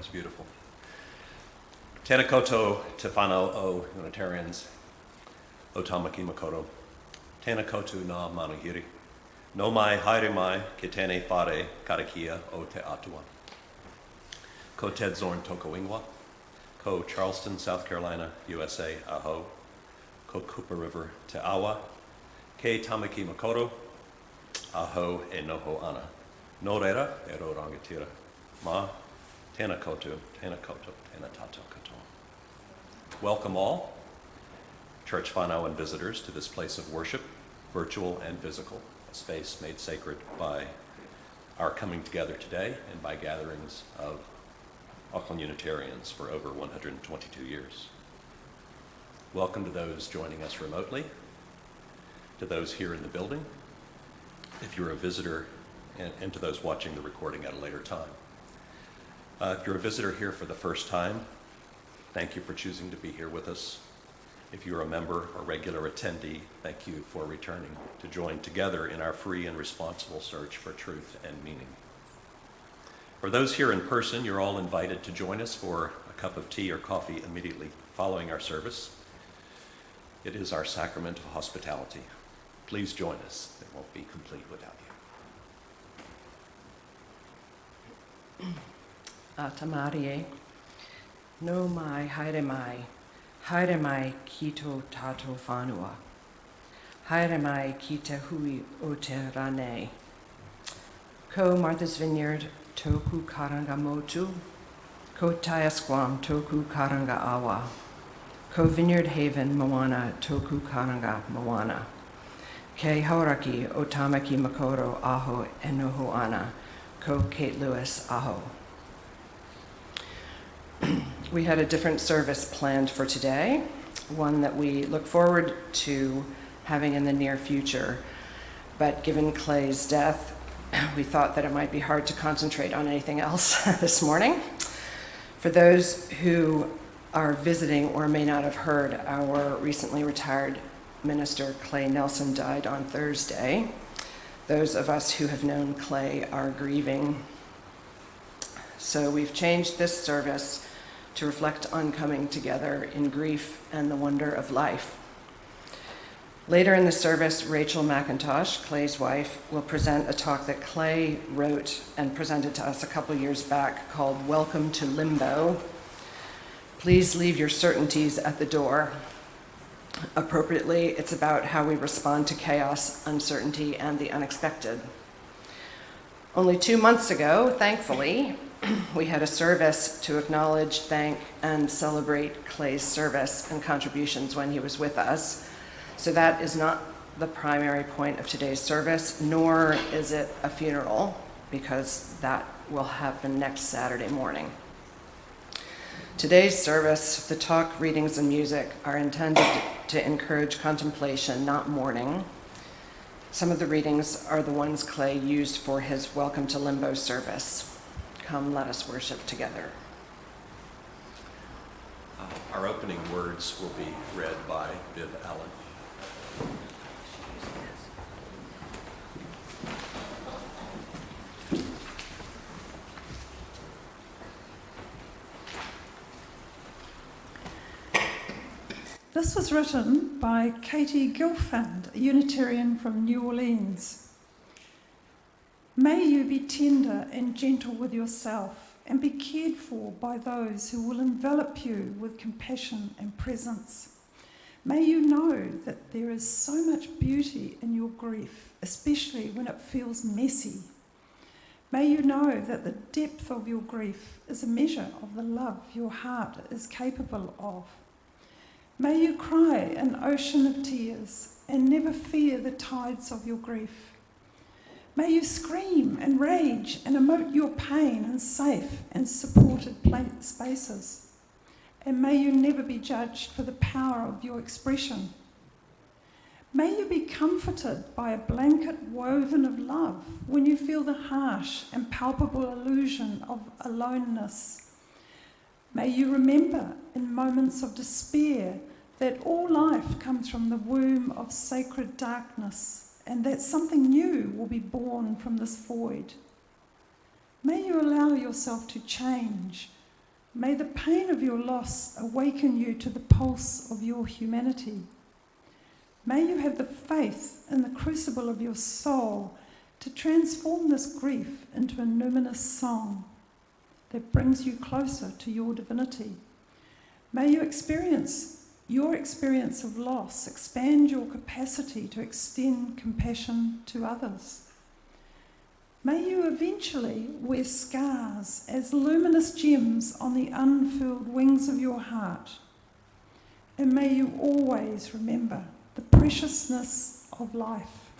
That's beautiful. Tēnā koutou te whanau o Unitarians, o tamaki makoto. Tēnā koutou nā manuhiri. No mai haere mai ke tēnei whare karakia o te atua. Ko Ted Zorn toko ingoa. Ko Charleston, South Carolina, USA, aho. Ko Cooper River te awa. Ke tamaki makoto, aho e noho ana. No reira e ro rangatira. Ma, tēnā koutou, tēnā tātou katoa. Welcome all, church whānau and visitors, to this place of worship, virtual and physical, a space made sacred by our coming together today and by gatherings of Auckland Unitarians for over 122 years. Welcome to those joining us remotely, to those here in the building, if you're a visitor, and to those watching the recording at a later time. If you're a visitor here for the first time, thank you for choosing to be here with us. If you're a member or regular attendee, thank you for returning to join together in our free and responsible search for truth and meaning. For those here in person, you're all invited to join us for a cup of tea or coffee immediately following our service. It is our sacrament of hospitality. Please join us. It won't be complete without you. Atamarie, no mai, haere mai ki tō tātou whānua. Haere mai ki te hui o te rānei. Ko Martha's Vineyard, tōku karanga motu. Ko Taiasquam, tōku karanga awa. Ko Vineyard Haven, Moana, tōku karanga Moana. Kei Hauraki o Tamaki Makoro, aho e noho ana. Ko Kate Lewis, aho. We had a different service planned for today, one that we look forward to having in the near future. But given Clay's death, we thought that it might be hard to concentrate on anything else this morning. For those who are visiting or may not have heard, our recently retired minister Clay Nelson died on Thursday. Those of us who have known Clay are grieving. So we've changed this service to reflect on coming together in grief and the wonder of life. Later in the service, Rachel MacIntosh, Clay's wife, will present a talk that Clay wrote and presented to us a couple years back called Welcome to Limbo. Please leave your certainties at the door. Appropriately, it's about how we respond to chaos, uncertainty, and the unexpected. Only 2 months ago, thankfully, we had a service to acknowledge, thank, and celebrate Clay's service and contributions when he was with us. So that is not the primary point of today's service, nor is it a funeral, because that will happen next Saturday morning. Today's service, the talk, readings, and music are intended to encourage contemplation, not mourning. Some of the readings are the ones Clay used for his Welcome to Limbo service. Come, let us worship together. Our opening words will be read by Viv Allen. This was written by Katie Gilfand, a Unitarian from New Orleans. May you be tender and gentle with yourself and be cared for by those who will envelop you with compassion and presence. May you know that there is so much beauty in your grief, especially when it feels messy. May you know that the depth of your grief is a measure of the love your heart is capable of. May you cry an ocean of tears and never fear the tides of your grief. May you scream and rage and emote your pain in safe and supported spaces. And may you never be judged for the power of your expression. May you be comforted by a blanket woven of love when you feel the harsh and palpable illusion of aloneness. May you remember in moments of despair that all life comes from the womb of sacred darkness, and that something new will be born from this void. May you allow yourself to change May the pain of your loss awaken you to the pulse of your humanity. May you have the faith in the crucible of your soul to transform this grief into a numinous song that brings you closer to your divinity. May your experience of loss expand your capacity to extend compassion to others. May you eventually wear scars as luminous gems on the unfurled wings of your heart. And may you always remember the preciousness of life.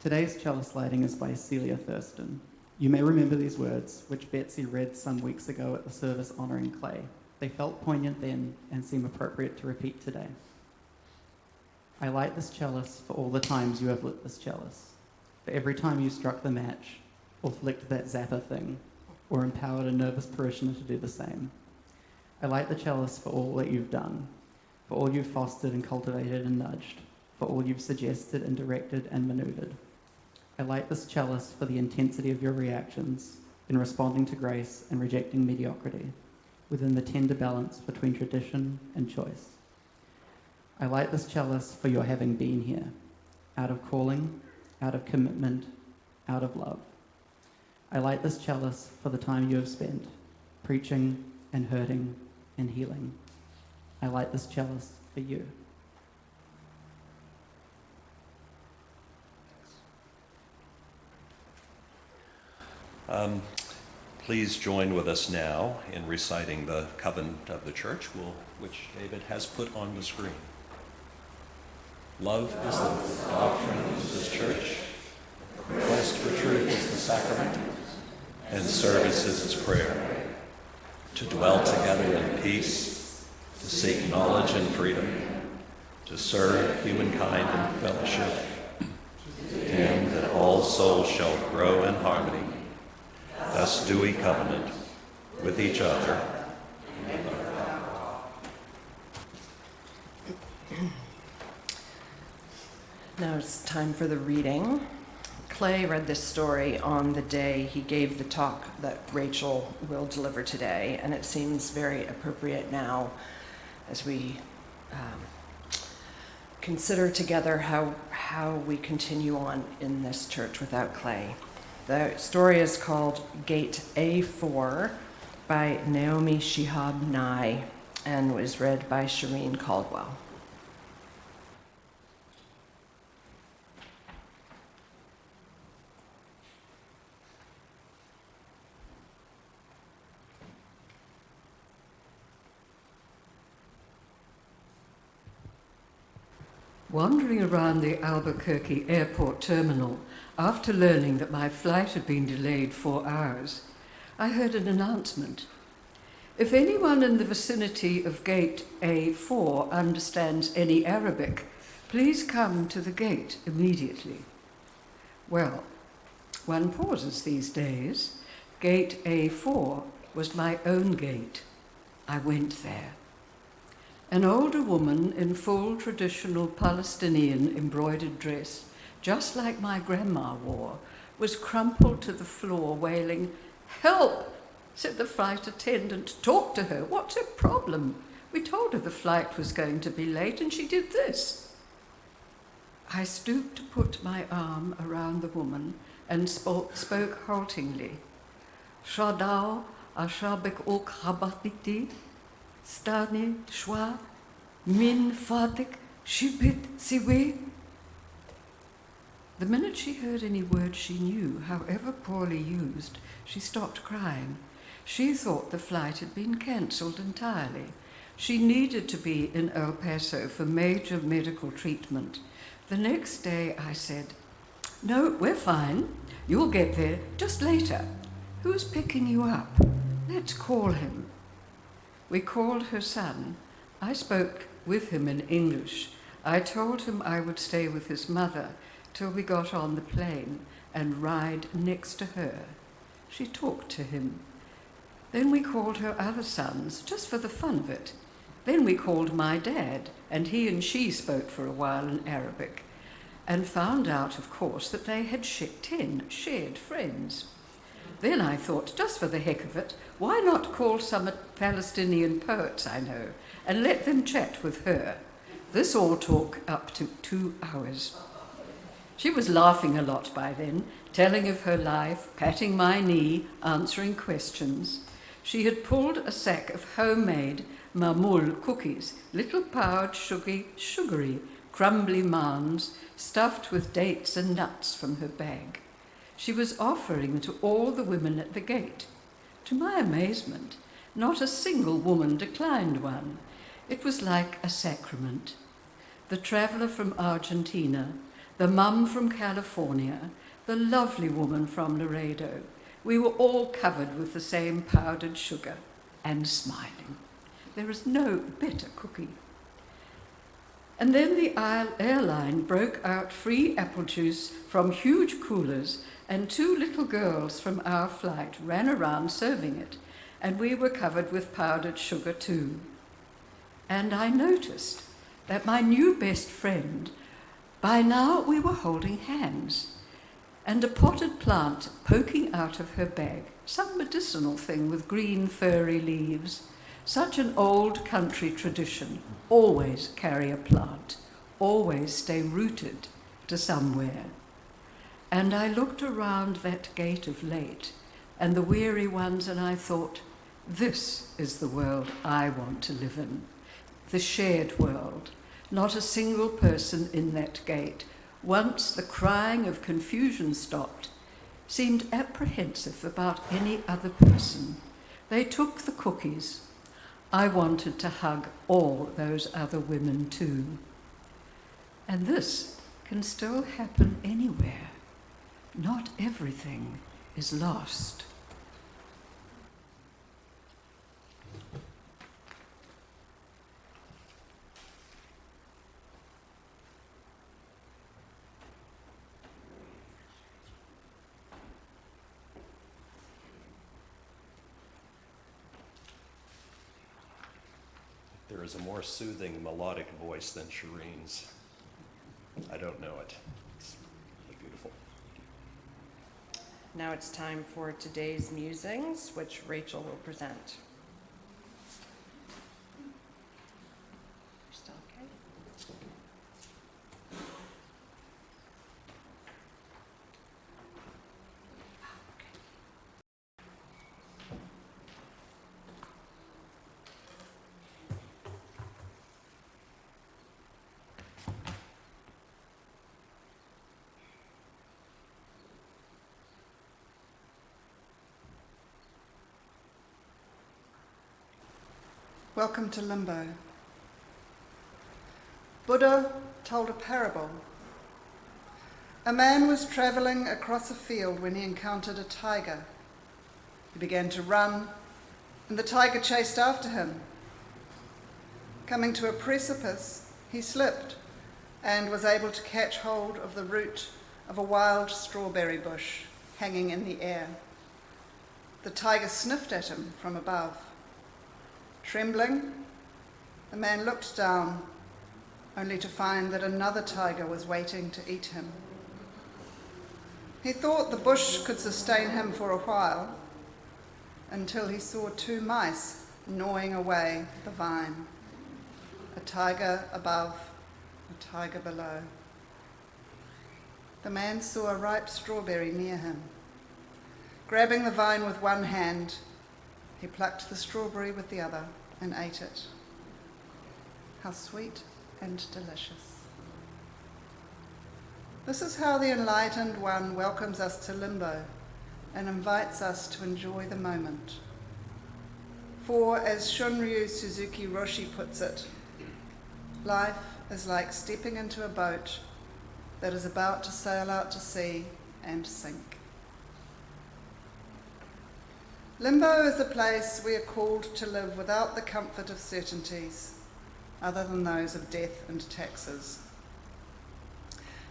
Today's chalice lighting is by Celia Thurston. You may remember these words, which Betsy read some weeks ago at the service honouring Clay. They felt poignant then and seem appropriate to repeat today. I light this chalice for all the times you have lit this chalice, for every time you struck the match, or flicked that zapper thing, or empowered a nervous parishioner to do the same. I light the chalice for all that you've done, for all you've fostered and cultivated and nudged, for all you've suggested and directed and manoeuvred. I light this chalice for the intensity of your reactions in responding to grace and rejecting mediocrity, within the tender balance between tradition and choice. I light this chalice for your having been here, out of calling, out of commitment, out of love. I light this chalice for the time you have spent, preaching and hurting and healing. I light this chalice for you. Please join with us now in reciting the covenant of the church, which David has put on the screen. Love is the doctrine of this church. Quest for truth is the sacrament, and service is its prayer. To dwell together in peace, to seek knowledge and freedom, to serve humankind in fellowship, and that all souls shall grow in harmony. Thus do we covenant with each other. Now it's time for the reading. Clay read this story on the day he gave the talk that Rachel will deliver today, and it seems very appropriate now as we consider together how we continue on in this church without Clay. The story is called Gate A4 by Naomi Shihab Nye and was read by Shireen Caldwell. Wandering around the Albuquerque airport terminal, after learning that my flight had been delayed 4 hours, I heard an announcement. If anyone in the vicinity of Gate A4 understands any Arabic, please come to the gate immediately. Well, one pauses these days. Gate A4 was my own gate. I went there. An older woman in full traditional Palestinian embroidered dress, just like my grandma wore, was crumpled to the floor wailing, "Help!" said the flight attendant. "Talk to her. What's her problem? We told her the flight was going to be late and she did this." I stooped to put my arm around the woman and spoke haltingly. "Shadao ashabek ok habatiti. Stani shwa min fatik shibit siwe." The minute she heard any word she knew, however poorly used, she stopped crying. She thought the flight had been cancelled entirely. She needed to be in El Paso for major medical treatment. The next day I said, "No, we're fine. You'll get there just later. Who's picking you up? Let's call him." We called her son. I spoke with him in English. I told him I would stay with his mother till we got on the plane and ride next to her. She talked to him. Then we called her other sons, just for the fun of it. Then we called my dad, and he and she spoke for a while in Arabic. and found out, of course, that they had 10 shared friends. Then I thought, just for the heck of it, why not call some Palestinian poets I know and let them chat with her? This all took up to 2 hours. She was laughing a lot by then, telling of her life, patting my knee, answering questions. She had pulled a sack of homemade mamul cookies, little powdered sugary, crumbly mounds stuffed with dates and nuts from her bag. She was offering to all the women at the gate. To my amazement, not a single woman declined one. It was like a sacrament. The traveller from Argentina, the mum from California, the lovely woman from Laredo, we were all covered with the same powdered sugar and smiling. There is no better cookie. And then the airline broke out free apple juice from huge coolers, and 2 little girls from our flight ran around serving it, and we were covered with powdered sugar too. And I noticed that my new best friend, by now we were holding hands, and a potted plant poking out of her bag, some medicinal thing with green furry leaves. Such an old country tradition, always carry a plant, always stay rooted to somewhere. And I looked around that gate of late and the weary ones, and I thought, this is the world I want to live in, the shared world, not a single person in that gate. Once the crying of confusion stopped, seemed apprehensive about any other person. They took the cookies. I wanted to hug all those other women too. And this can still happen anywhere. Not everything is lost. There is a more soothing melodic voice than Shireen's. I don't know it. It's really beautiful. Now it's time for today's musings, which Rachel will present. You're still okay? Welcome to Limbo. Buddha told a parable. A man was travelling across a field when he encountered a tiger. He began to run, and the tiger chased after him. Coming to a precipice, he slipped and was able to catch hold of the root of a wild strawberry bush hanging in the air. The tiger sniffed at him from above. Trembling, the man looked down, only to find that another tiger was waiting to eat him. He thought the bush could sustain him for a while, until he saw 2 mice gnawing away the vine. A tiger above, a tiger below. The man saw a ripe strawberry near him. Grabbing the vine with one hand, he plucked the strawberry with the other and ate it. How sweet and delicious. This is how the enlightened one welcomes us to Limbo and invites us to enjoy the moment. For, as Shunryu Suzuki Roshi puts it, life is like stepping into a boat that is about to sail out to sea and sink. Limbo is a place we are called to live without the comfort of certainties, other than those of death and taxes.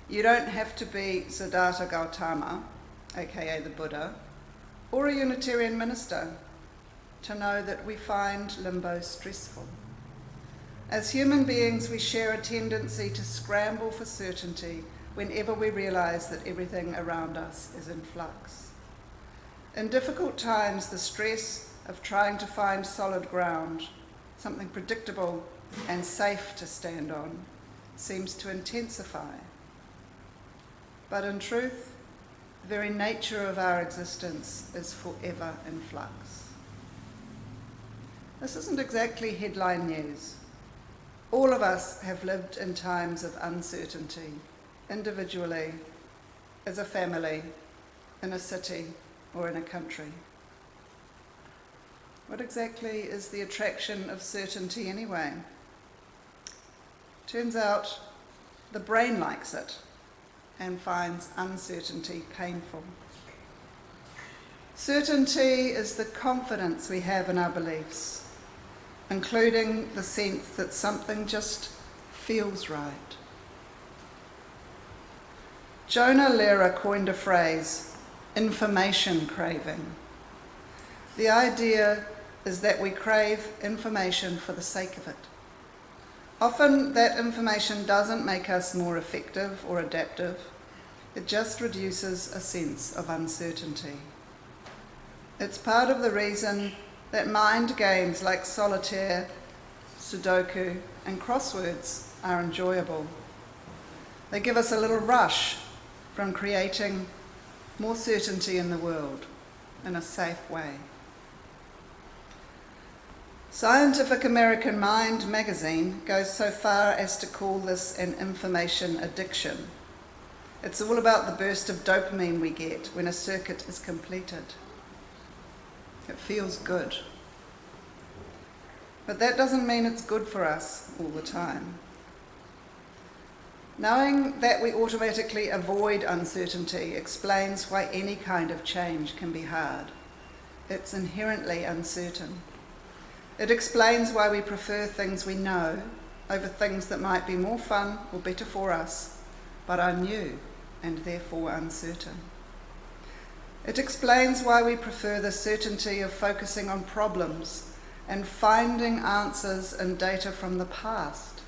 You don't have to be Siddhartha Gautama, aka the Buddha, or a Unitarian minister to know that we find limbo stressful. As human beings, we share a tendency to scramble for certainty whenever we realise that everything around us is in flux. In difficult times, the stress of trying to find solid ground, something predictable and safe to stand on, seems to intensify. But in truth, the very nature of our existence is forever in flux. This isn't exactly headline news. All of us have lived in times of uncertainty, individually, as a family, in a city, or in a country. What exactly is the attraction of certainty anyway? Turns out the brain likes it and finds uncertainty painful. Certainty is the confidence we have in our beliefs, including the sense that something just feels right. Jonah Lehrer coined a phrase, information craving. The idea is that we crave information for the sake of it. Often that information doesn't make us more effective or adaptive. It just reduces a sense of uncertainty. It's part of the reason that mind games like solitaire, Sudoku, and crosswords are enjoyable. They give us a little rush from creating more certainty in the world in a safe way. Scientific American Mind magazine goes so far as to call this an information addiction. It's all about the burst of dopamine we get when a circuit is completed. It feels good. But that doesn't mean it's good for us all the time. Knowing that we automatically avoid uncertainty explains why any kind of change can be hard. It's inherently uncertain. It explains why we prefer things we know over things that might be more fun or better for us, but are new and therefore uncertain. It explains why we prefer the certainty of focusing on problems and finding answers and data from the past,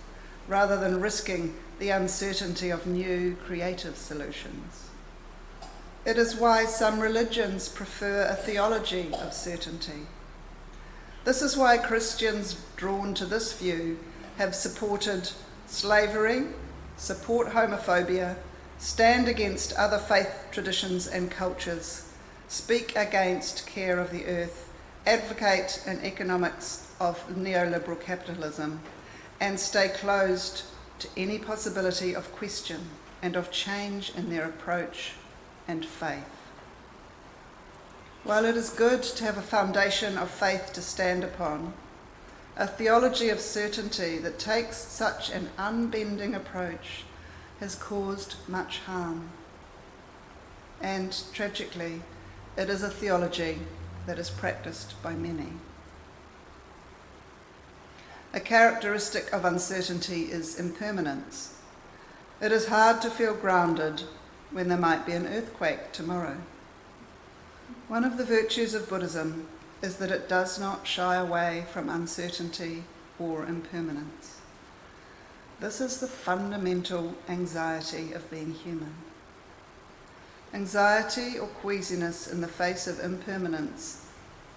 rather than risking the uncertainty of new creative solutions. It is why some religions prefer a theology of certainty. This is why Christians drawn to this view have supported slavery, support homophobia, stand against other faith traditions and cultures, speak against care of the earth, advocate an economics of neoliberal capitalism, and stay closed to any possibility of question and of change in their approach and faith. While it is good to have a foundation of faith to stand upon, a theology of certainty that takes such an unbending approach has caused much harm. And tragically, it is a theology that is practiced by many. A characteristic of uncertainty is impermanence. It is hard to feel grounded when there might be an earthquake tomorrow. One of the virtues of Buddhism is that it does not shy away from uncertainty or impermanence. This is the fundamental anxiety of being human. Anxiety or queasiness in the face of impermanence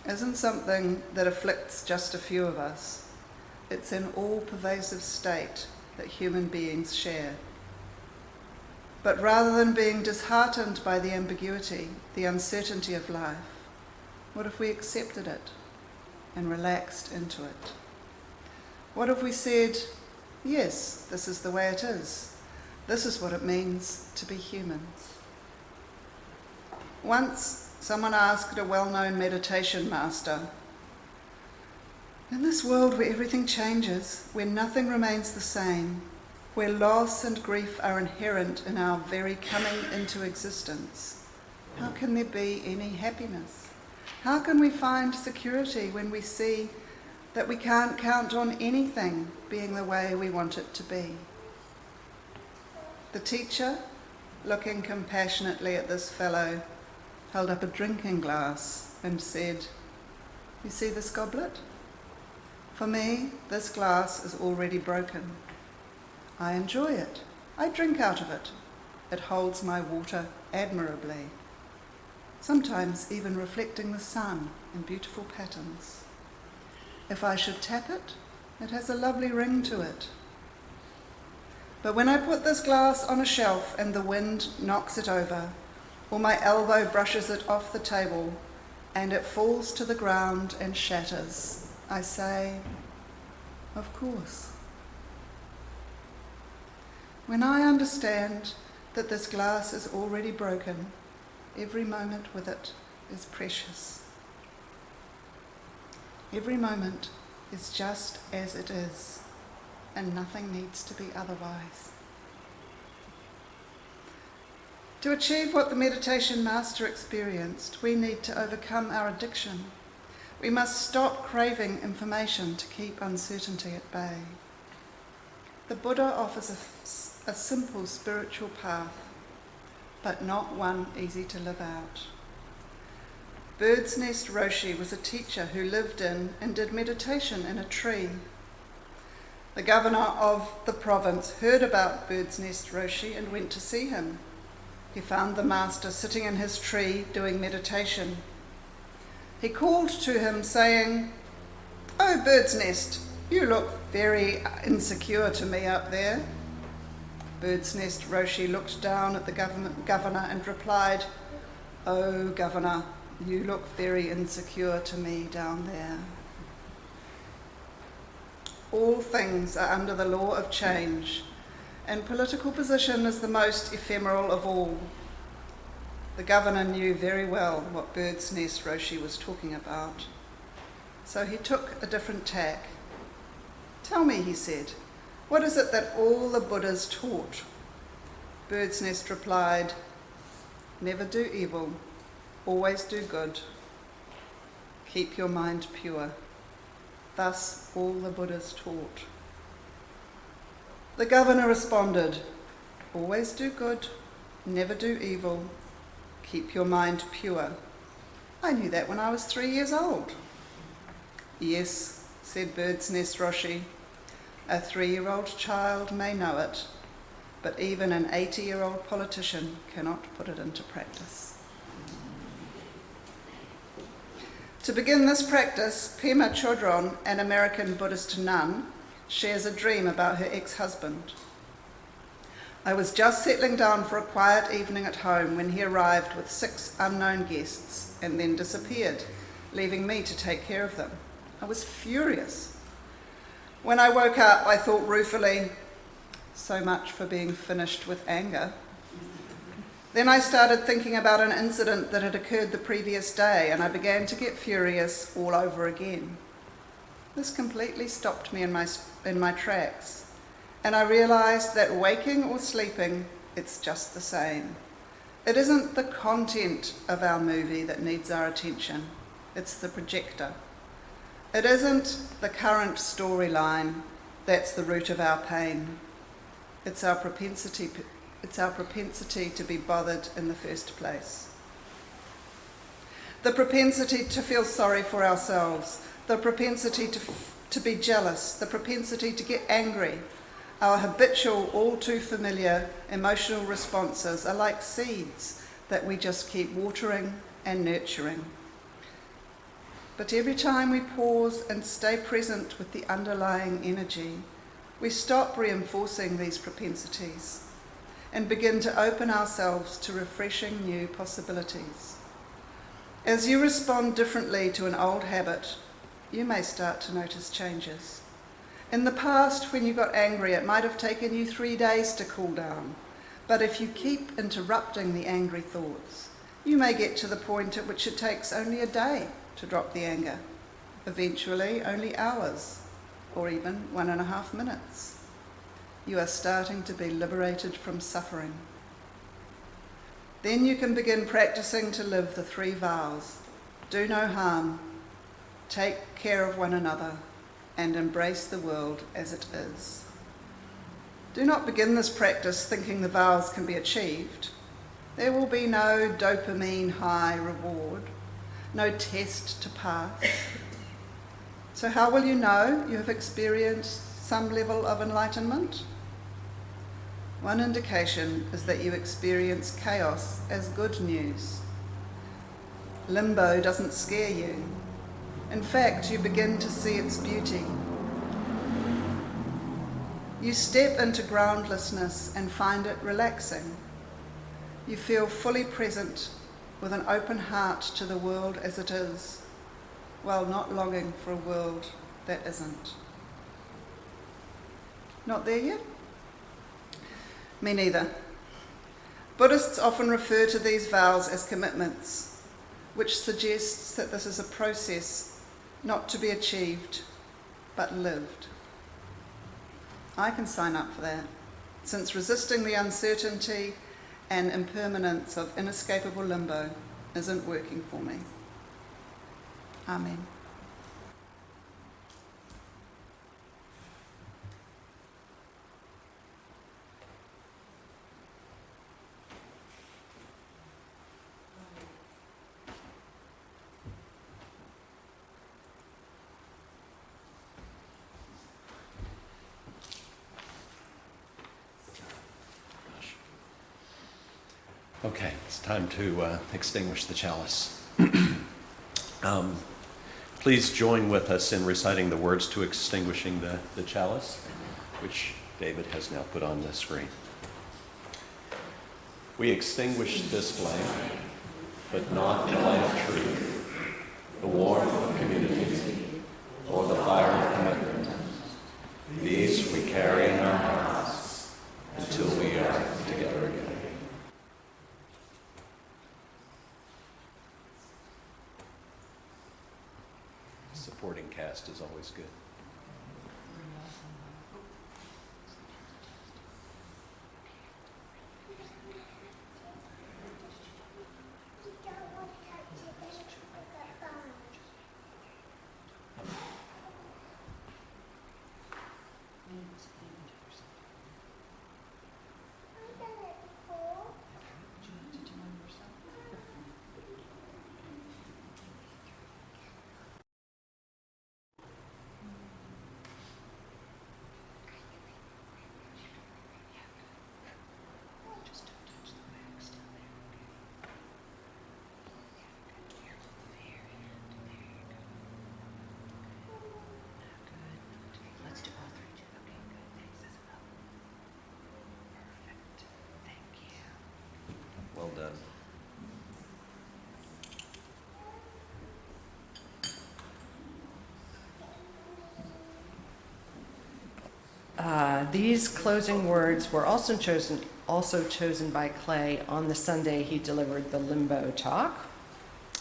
isn't something that afflicts just a few of us. It's an all-pervasive state that human beings share. But rather than being disheartened by the ambiguity, the uncertainty of life, what if we accepted it and relaxed into it? What if we said, yes, this is the way it is. This is what it means to be human. Once, someone asked a well-known meditation master, in this world where everything changes, where nothing remains the same, where loss and grief are inherent in our very coming into existence, how can there be any happiness? How can we find security when we see that we can't count on anything being the way we want it to be? The teacher, looking compassionately at this fellow, held up a drinking glass and said, "You see this goblet? For me, this glass is already broken. I enjoy it. I drink out of it. It holds my water admirably, sometimes even reflecting the sun in beautiful patterns. If I should tap it, it has a lovely ring to it. But when I put this glass on a shelf and the wind knocks it over, or my elbow brushes it off the table and it falls to the ground and shatters, I say, of course. When I understand that this glass is already broken, every moment with it is precious. Every moment is just as it is, and nothing needs to be otherwise. To achieve what the meditation master experienced, we need to overcome our addiction. We must stop craving information to keep uncertainty at bay. The Buddha offers a simple spiritual path, but not one easy to live out. Bird's Nest Roshi was a teacher who lived in and did meditation in a tree. The governor of the province heard about Bird's Nest Roshi and went to see him. He found the master sitting in his tree doing meditation. He called to him saying, "Oh, Bird's Nest, you look very insecure to me up there." Bird's Nest Roshi looked down at the governor and replied, "Oh, governor, you look very insecure to me down there." All things are under the law of change, and political position is the most ephemeral of all. The governor knew very well what Bird's Nest Roshi was talking about, so he took a different tack. "Tell me," he said, "what is it that all the Buddhas taught?" Bird's Nest replied, "Never do evil, always do good. Keep your mind pure." Thus all the Buddhas taught. The governor responded, "Always do good, never do evil, keep your mind pure. I knew that when I was 3 years old." "Yes," said Bird's Nest Roshi, "a 3-year-old child may know it, but even an 80-year-old politician cannot put it into practice." To begin this practice, Pema Chodron, an American Buddhist nun, shares a dream about her ex-husband. "I was just settling down for a quiet evening at home when he arrived with 6 unknown guests and then disappeared, leaving me to take care of them. I was furious. When I woke up, I thought ruefully, so much for being finished with anger. Then I started thinking about an incident that had occurred the previous day, and I began to get furious all over again. This completely stopped me in my tracks, and I realised that waking or sleeping, it's just the same. It isn't the content of our movie that needs our attention, it's the projector. It isn't the current storyline that's the root of our pain. It's our propensity to be bothered in the first place. The propensity to feel sorry for ourselves, the propensity to be jealous, the propensity to get angry. Our habitual, all too familiar emotional responses are like seeds that we just keep watering and nurturing. But every time we pause and stay present with the underlying energy, we stop reinforcing these propensities and begin to open ourselves to refreshing new possibilities. As you respond differently to an old habit, you may start to notice changes. In the past, when you got angry, it might have taken you 3 days to cool down. But if you keep interrupting the angry thoughts, you may get to the point at which it takes only a day to drop the anger, eventually only hours, or even 1.5 minutes. You are starting to be liberated from suffering. Then you can begin practicing to live the 3 vows: do no harm, take care of one another, and embrace the world as it is. Do not begin this practice thinking the vows can be achieved. There will be no dopamine high reward, no test to pass. So how will you know you have experienced some level of enlightenment? One indication is that you experience chaos as good news. Limbo doesn't scare you. In fact, you begin to see its beauty. You step into groundlessness and find it relaxing. You feel fully present with an open heart to the world as it is, while not longing for a world that isn't. Not there yet? Me neither. Buddhists often refer to these vows as commitments, which suggests that this is a process not to be achieved, but lived. I can sign up for that, since resisting the uncertainty and impermanence of inescapable limbo isn't working for me. Amen. Okay, it's time to extinguish the chalice. Please join with us in reciting the words to Extinguishing the Chalice, which David has now put on the screen. We extinguish this flame, but not the light of truth, the warmth of community, or the fire of commitment. These we carry in our hearts until we are together again. Supporting cast is always good. Well done. These closing words were also chosen by Clay on the Sunday he delivered the Limbo talk.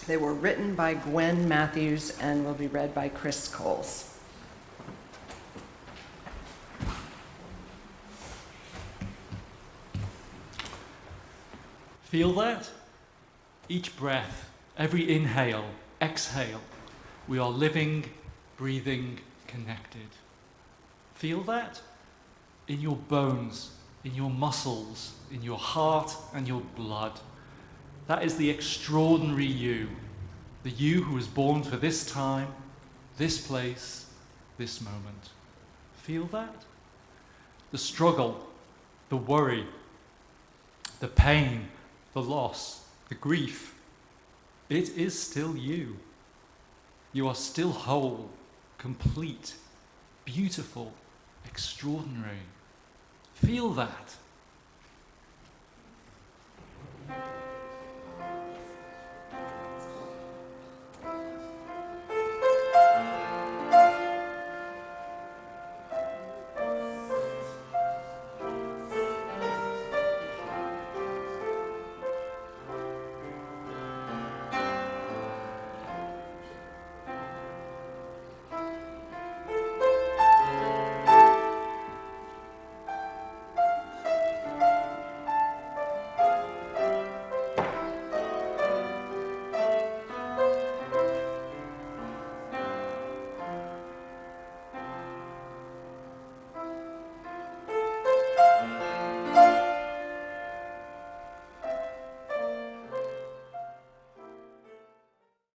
They were written by Gwen Matthews and will be read by Chris Coles. Feel that? Each breath, every inhale, exhale, we are living, breathing, connected. Feel that? In your bones, in your muscles, in your heart and your blood. That is the extraordinary you, the you who was born for this time, this place, this moment. Feel that? The struggle, the worry, the pain, the loss, the grief. It is still you. You are still whole, complete, beautiful, extraordinary. Feel that.